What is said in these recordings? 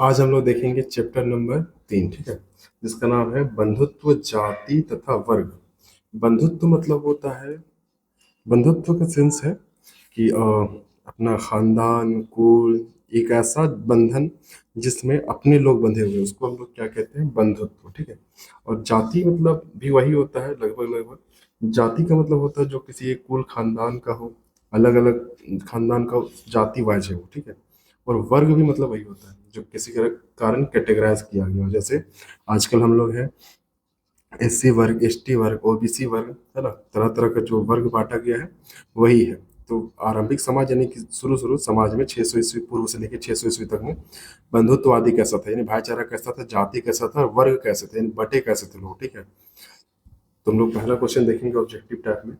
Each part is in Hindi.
आज हम लोग देखेंगे चैप्टर नंबर 3, ठीक है, जिसका नाम है बंधुत्व, जाति तथा वर्ग। बंधुत्व मतलब होता है, बंधुत्व का सेंस है कि अपना खानदान, कुल, एक ऐसा बंधन जिसमें अपने लोग बंधे हुए हैं, उसको हम लोग क्या कहते हैं, बंधुत्व, ठीक है। और जाति मतलब भी वही होता है, लगभग लगभग। जाति का मतलब होता है जो किसी एक कुल खानदान का हो, अलग अलग खानदान का जाति वाइज है वो, ठीक है। और वर्ग भी मतलब वही होता है जो किसी के कारण कैटेगराइज किया गया हो। जैसे आजकल हम लोग हैं एससी वर्ग, एसटी वर्ग, ओबीसी वर्ग, है ना, तरह तरह का जो वर्ग बांटा गया है वही है। तो आरंभिक समाज यानी कि शुरू शुरू समाज में 600 ईस्वी पूर्व से लेकर 600 ईस्वी तक में बंधुत्ववादी कैसा था, यानी भाईचारा कैसा था, जाति कैसा था, वर्ग कैसे थे, यानी बटे कैसे थे लोग, ठीक है। तुम लोग पहला क्वेश्चन देखेंगे ऑब्जेक्टिव टाइप में।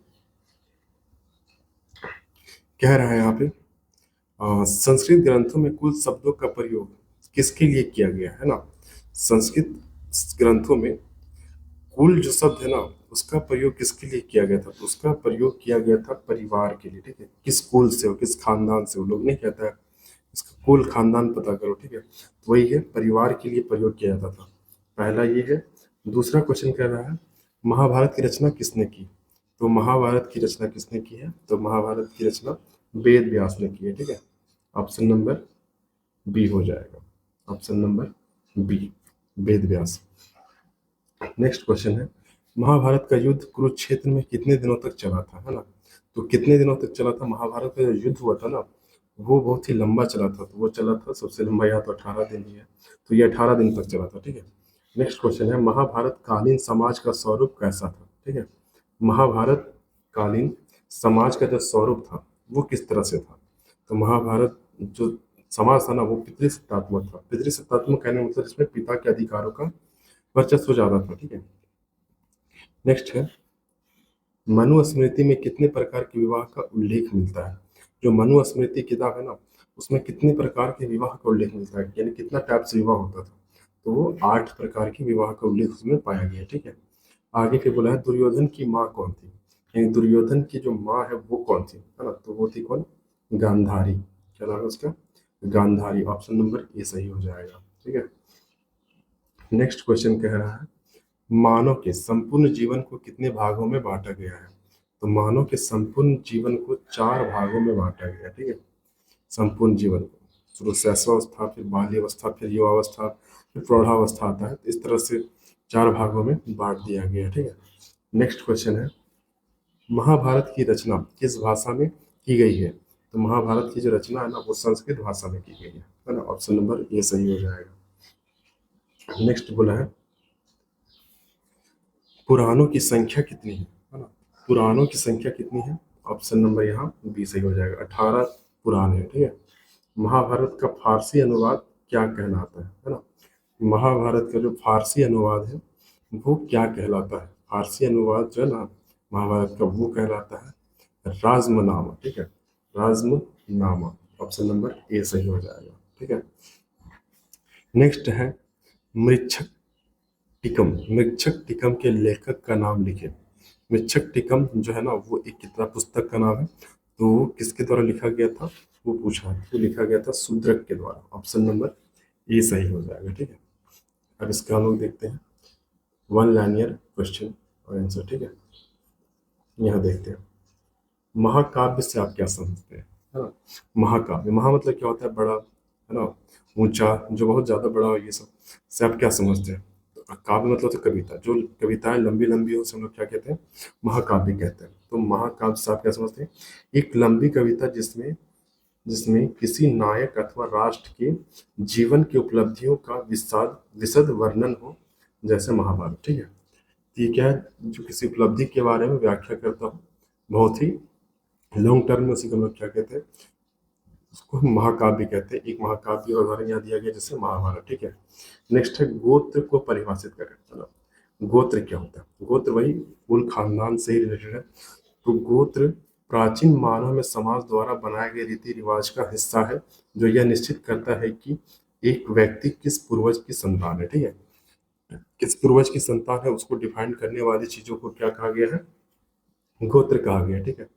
कह रहा है यहाँ पे संस्कृत ग्रंथों में कुल शब्दों का प्रयोग किसके लिए किया गया है ना। संस्कृत ग्रंथों में कुल जो शब्द है ना, उसका प्रयोग किसके लिए किया गया था, तो उसका प्रयोग किया गया था परिवार के लिए, ठीक है। किस कुल से हो, किस खानदान से हो, लोग नहीं कहता है इसका कुल खानदान पता करो, ठीक है। तो वही है, परिवार के लिए प्रयोग किया जाता था। पहला ये है। दूसरा क्वेश्चन कह रहा है महाभारत की रचना किसने की। तो महाभारत की रचना किसने की है, तो महाभारत की रचना वेद व्यास ने की है, ठीक है। ऑप्शन नंबर बी हो जाएगा, option number B, Ved Vyas. Next question है महाभारत का युद्ध कुरुक्षेत्र में कितने दिनों तक चला था, है ना। तो कितने दिनों तक चला था महाभारत का जो युद्ध हुआ था ना, वो बहुत ही लंबा चला था। तो वो चला था सबसे लंबा, यहाँ तो 18 दिन ही है, तो ये 18 दिन तक चला था, ठीक है। नेक्स्ट क्वेश्चन है महाभारत कालीन समाज का स्वरूप कैसा था, ठीक है। महाभारत कालीन समाज का जो स्वरूप था वो किस तरह से था। तो महाभारत जो समाज था ना, वो पितृसत्तात्मक था। पितृसत्तात्मक कहने का मतलब इसमें पिता के अधिकारों का वर्चस्व ज्यादा था, ठीक है। नेक्स्ट है मनुस्मृति में कितने प्रकार के विवाह का उल्लेख मिलता है। जो मनुस्मृति किताब है ना, उसमें कितने प्रकार के विवाह का उल्लेख मिलता है, यानी कितना टाइप से विवाह होता था। तो वो 8 प्रकार के विवाह का उल्लेख उसमें पाया गया, ठीक है। आगे फिर बोला है दुर्योधन की माँ कौन थी, यानी दुर्योधन की जो माँ है वो कौन थी, है ना। तो वो थी कौन, गांधारी। क्या नाम है उसका, गांधारी। ऑप्शन नंबर ए सही हो जाएगा, ठीक है। नेक्स्ट क्वेश्चन कह रहा है मानव के संपूर्ण जीवन को कितने भागों में बांटा गया है। तो मानव के संपूर्ण जीवन को 4 भागों में बांटा गया, ठीक है। संपूर्ण जीवन को शुरू शैशवावस्था, फिर बाल्यावस्था, फिर युवावस्था, फिर प्रौढ़ावस्था आता है। तो इस तरह से 4 भागों में बांट दिया गया, ठीक है। नेक्स्ट क्वेश्चन है महाभारत की रचना किस भाषा में की गई है। तो महाभारत की जो रचना है ना, वो संस्कृत भाषा में की गई है ना। ऑप्शन नंबर ए सही हो जाएगा। नेक्स्ट बोला है पुराणों की संख्या कितनी है ना। पुराणों की संख्या कितनी है, ऑप्शन नंबर यहाँ बी सही हो जाएगा, 18 पुराण है, ठीक है। महाभारत का फारसी अनुवाद क्या कहलाता है ना। महाभारत का जो फारसी अनुवाद है वो क्या कहलाता है। फारसी अनुवाद जो है ना महाभारत का, वो कहलाता है राजमनामा, ठीक है। राजमनामा, ऑप्शन नंबर ए सही हो जाएगा, ठीक है। नेक्स्ट है मृच्छक टिकम। मृच्छक टिकम के लेखक का नाम लिखे। मृच्छक टिकम जो है ना, वो एक किताब पुस्तक का नाम है। तो वो किसके द्वारा लिखा गया था, वो पूछा है। वो लिखा गया था शूद्रक के द्वारा। ऑप्शन नंबर ए सही हो जाएगा, ठीक है। अब इसका हम लोग देखते हैं 1 लाइनियर क्वेश्चन और आंसर, ठीक है। यहाँ देखते हैं महाकाव्य से आप क्या समझते हैं, है ना। महाकाव्य, महा मतलब क्या होता है, बड़ा, है ना, ऊंचा, जो बहुत ज्यादा बड़ा हो, ये सब से आप क्या समझते हैं। तो काव्य मतलब तो कविता, जो कविताएं लंबी लंबी हो, से हम लोग क्या कहते हैं, महाकाव्य कहते हैं। तो महाकाव्य से आप क्या समझते हैं, एक लंबी कविता जिसमें जिसमें किसी नायक अथवा राष्ट्र के जीवन की उपलब्धियों का विशद वर्णन हो, जैसे महाभारत, ठीक है। तो ये क्या है, जो किसी उपलब्धि के बारे में व्याख्या करता हो, बहुत ही लॉन्ग टर्म में, उसी को हम लोग क्या कहते हैं, उसको हम महाकाव्य कहते हैं। एक महाकाव्य का उदाहरण यहाँ दिया गया जैसे महाभारत, ठीक है। नेक्स्ट है गोत्र को परिभाषित करें, है ना। गोत्र क्या होता है, गोत्र वही कुल खानदान से ही रिलेटेड है। तो गोत्र प्राचीन मानव में समाज द्वारा बनाए गए रीति रिवाज का हिस्सा है, जो यह निश्चित करता है कि एक व्यक्ति किस पूर्वज की संतान है, ठीक है। किस पूर्वज की संतान है, उसको डिफाइन करने वाली चीजों को क्या कहा गया है, गोत्र कहा गया, ठीक है।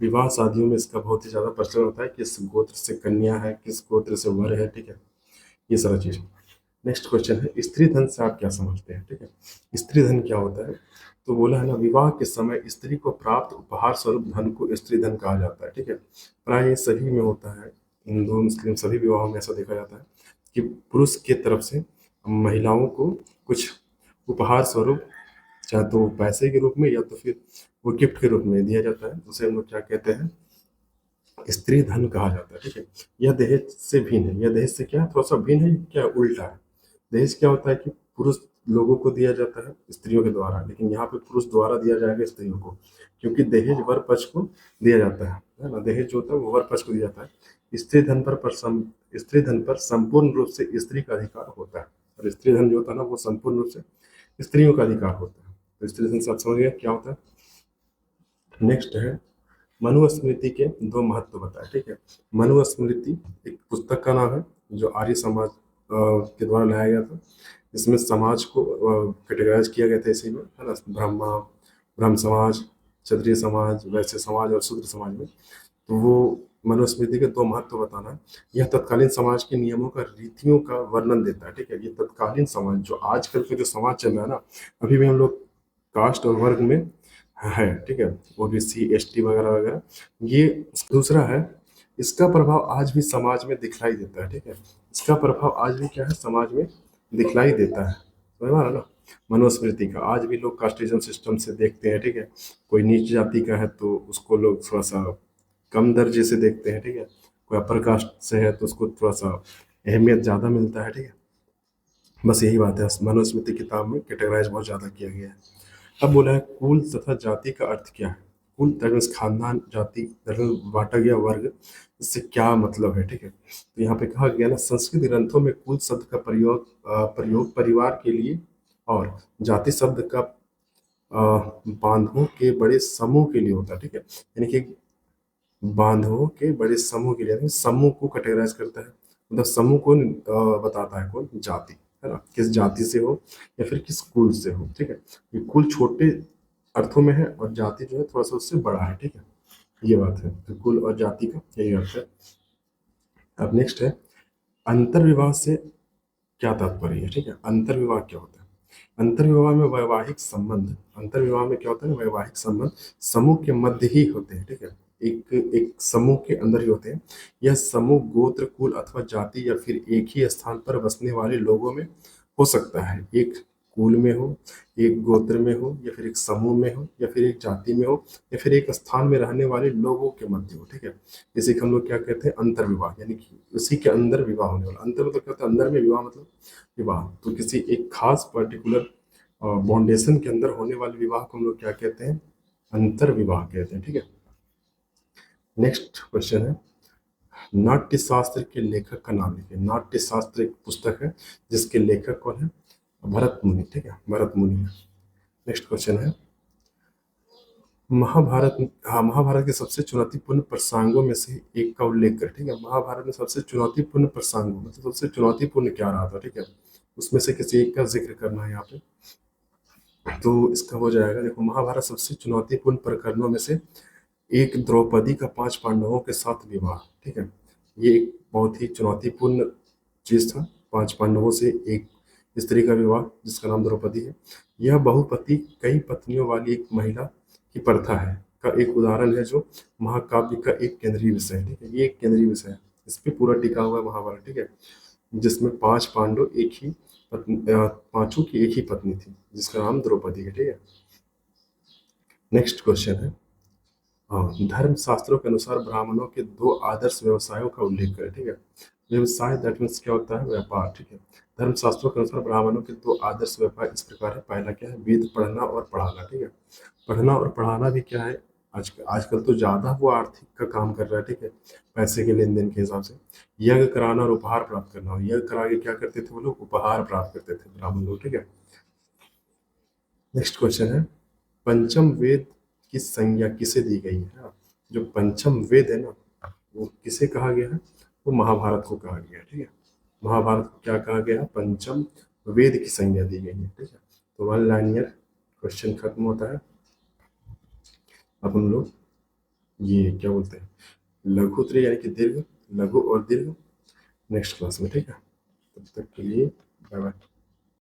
विवाह शादियों में इसका बहुत ही ज्यादा प्रचलन होता है, किस गोत्र से कन्या है, किस गोत्र से वर है, ठीक है। ये सारा चीज। नेक्स्ट क्वेश्चन है, स्त्री धन से आप क्या समझते हैं? ठीक है, स्त्री धन क्या होता है? तो बोला है ना, विवाह के समय स्त्री को प्राप्त उपहार स्वरूप धन को स्त्री धन कहा जाता है। ठीक है, प्राय ये सभी में होता है, हिंदू मुस्लिम सभी विवाहों में ऐसा देखा जाता है कि पुरुष के तरफ से महिलाओं को कुछ उपहार स्वरूप, चाहे तो पैसे के रूप में या तो फिर वो गिफ्ट के रूप में दिया जाता है, उसे हम लोग क्या कहते हैं, स्त्री धन कहा जाता है। ठीक है, यह दहेज से भिन्न है। यह दहेज से क्या है, थोड़ा सा भिन्न है, क्या उल्टा है। दहेज क्या होता है कि पुरुष लोगों को दिया जाता है स्त्रियों के द्वारा, लेकिन यहाँ पे पुरुष द्वारा दिया जाएगा स्त्रियों को, क्योंकि दहेज वर पक्ष को दिया जाता है ना। दहेज जो होता है वो वर पक्ष को दिया जाता है। स्त्री धन पर संपूर्ण रूप से स्त्री का अधिकार होता है, और स्त्री धन जो होता है ना वो संपूर्ण रूप से स्त्रियों का अधिकार होता है। तो स्त्री धन से आप समझ गए क्या होता है। नेक्स्ट है, मनुस्मृति के दो महत्व बताए। ठीक है, मनुस्मृति एक पुस्तक का नाम है जो आर्य समाज के द्वारा लाया गया था। इसमें समाज को कैटेगराइज किया गया था इसी में, है ना, ब्रह्म समाज, क्षत्रिय समाज, वैश्य समाज और शूद्र समाज में। तो वो मनुस्मृति के दो महत्व बताना है। यह तत्कालीन समाज के नियमों का, रीतियों का वर्णन देता है। ठीक है, ये तत्कालीन समाज, जो आजकल का जो समाज चल रहा है ना, अभी भी हम लोग कास्ट और वर्ग में है। ठीक है, ओबीसी एसटी वगैरह वगैरह, ये दूसरा है। इसका प्रभाव आज भी समाज में दिखलाई देता है। ठीक है, इसका प्रभाव आज भी क्या है, समाज में दिखलाई देता है। समझ में आ रहा ना, मनुस्मृति का आज भी लोग कास्टिज्म सिस्टम से देखते हैं। ठीक है, कोई नीच जाति का है तो उसको लोग थोड़ा सा कम दर्जे से देखते हैं। ठीक है, कोई अपर कास्ट से है तो उसको थोड़ा सा अहमियत ज़्यादा मिलता है। ठीक है, बस यही बात है, मनुस्मृति किताब में कैटेगराइज बहुत ज़्यादा किया गया है। अब बोला है, कुल तथा जाति का अर्थ क्या है? कुल दैट खानदान, जाति दैट बांटा गया वर्ग, इससे क्या मतलब है? ठीक है, तो यहाँ पे कहा गया ना, संस्कृत ग्रंथों में कुल शब्द का प्रयोग परिवार के लिए और जाति शब्द का बांधवों के बड़े समूह के लिए होता है। ठीक है, यानी कि बांधवों के बड़े समूह के लिए, यानी समूह को कैटेगराइज करता है, मतलब समूह को बताता है कौन, जाति, है ना, किस जाति से हो या फिर किस कुल से हो। ठीक है, ये कुल छोटे अर्थों में है और जाति जो है थोड़ा सा उससे बड़ा है। ठीक है, ये बात है, तो कुल और जाति का यही अर्थ है। अब नेक्स्ट है, अंतर विवाह से क्या तात्पर्य है? ठीक है, अंतर विवाह क्या होता है? अंतर विवाह में वैवाहिक संबंध, अंतर विवाह में क्या होता है, वैवाहिक संबंध समूह के मध्य ही होते हैं। ठीक है, एक एक समूह के अंदर ही होते हैं। यह समूह गोत्र, कुल अथवा जाति या फिर एक ही स्थान पर बसने वाले लोगों में हो सकता है। एक कुल में हो, एक गोत्र में हो, या फिर एक समूह में हो, या फिर एक जाति में हो, या फिर एक स्थान में रहने वाले लोगों के मध्य हो। ठीक है, इसी को हम लोग क्या कहते हैं, अंतर विवाह, यानी कि उसी के अंदर विवाह होने वाला। अंतर मतलब क्या होता है, अंदर में विवाह मतलब विवाह, तो किसी एक खास पर्टिकुलर बाउंडेशन के अंदर होने वाले विवाह को हम लोग क्या कहते हैं, अंतर विवाह कहते हैं। ठीक है, नेक्स्ट क्वेश्चन है, नाट्य शास्त्र के लेखक का नाम लिखिए। नाट्य शास्त्र एक पुस्तक है जिसके लेखक कौन है, भरत मुनि। ठीक है, भरत मुनि है। नेक्स्ट क्वेश्चन है, महाभारत, हाँ, महाभारत के सबसे चुनौतीपूर्ण प्रसंगों में से एक का उल्लेख कर। ठीक है, महाभारत में सबसे चुनौतीपूर्ण प्रसंगों में, तो सबसे चुनौतीपूर्ण क्या रहा था? ठीक है, उसमें से किसी एक का जिक्र करना है यहाँ पे। तो इसका हो जाएगा, देखो, महाभारत सबसे चुनौतीपूर्ण प्रकरणों में से एक द्रौपदी का 5 पांडवों के साथ विवाह। ठीक है, ये एक बहुत ही चुनौतीपूर्ण चीज था, 5 पांडवों से एक स्त्री का विवाह जिसका नाम द्रौपदी है। यह बहुपति, कई पत्नियों वाली एक महिला की प्रथा है का एक उदाहरण है, जो महाकाव्य का एक केंद्रीय विषय है। ठीक है, ये एक केंद्रीय विषय है, इस पे पूरा टिका हुआ है महाभारत। ठीक है, जिसमें 5 पांडव एक ही पांचों की एक ही पत्नी थी जिसका नाम द्रौपदी है। ठीक है, नेक्स्ट क्वेश्चन है, हाँ, धर्म शास्त्रों के अनुसार ब्राह्मणों के 2 आदर्श व्यवसायों का उल्लेख करें। ठीक है, व्यवसाय दैट मीन्स क्या होता है, व्यापार। ठीक है, धर्म शास्त्रों के अनुसार ब्राह्मणों के 2 आदर्श व्यापार इस प्रकार है। पहला क्या है, वेद पढ़ना और पढ़ाना। ठीक है, पढ़ना और पढ़ाना भी क्या है, आजकल तो ज्यादा वो आर्थिक का काम कर रहा है। ठीक है, पैसे के लेन देन के हिसाब से। यज्ञ कराना और उपहार प्राप्त करना, और यज्ञ करा के क्या करते थे वो लोग, उपहार प्राप्त करते थे ब्राह्मण लोग। ठीक है, नेक्स्ट क्वेश्चन है, पंचम वेद की संज्ञा किसे दी गई है? जो पंचम वेद है ना, वो किसे कहा गया है, वो महाभारत को कहा गया है। ठीक है, महाभारत को क्या कहा गया है, पंचम वेद की संज्ञा दी गई है। ठीक है, तो 1 लाइनियर क्वेश्चन खत्म होता है। अब हम लोग ये क्या बोलते हैं, लघु उत्तरीय यानी कि दीर्घ, लघु और दीर्घ, नेक्स्ट क्लास में। ठीक है। तब तक के लिए बाय बाय।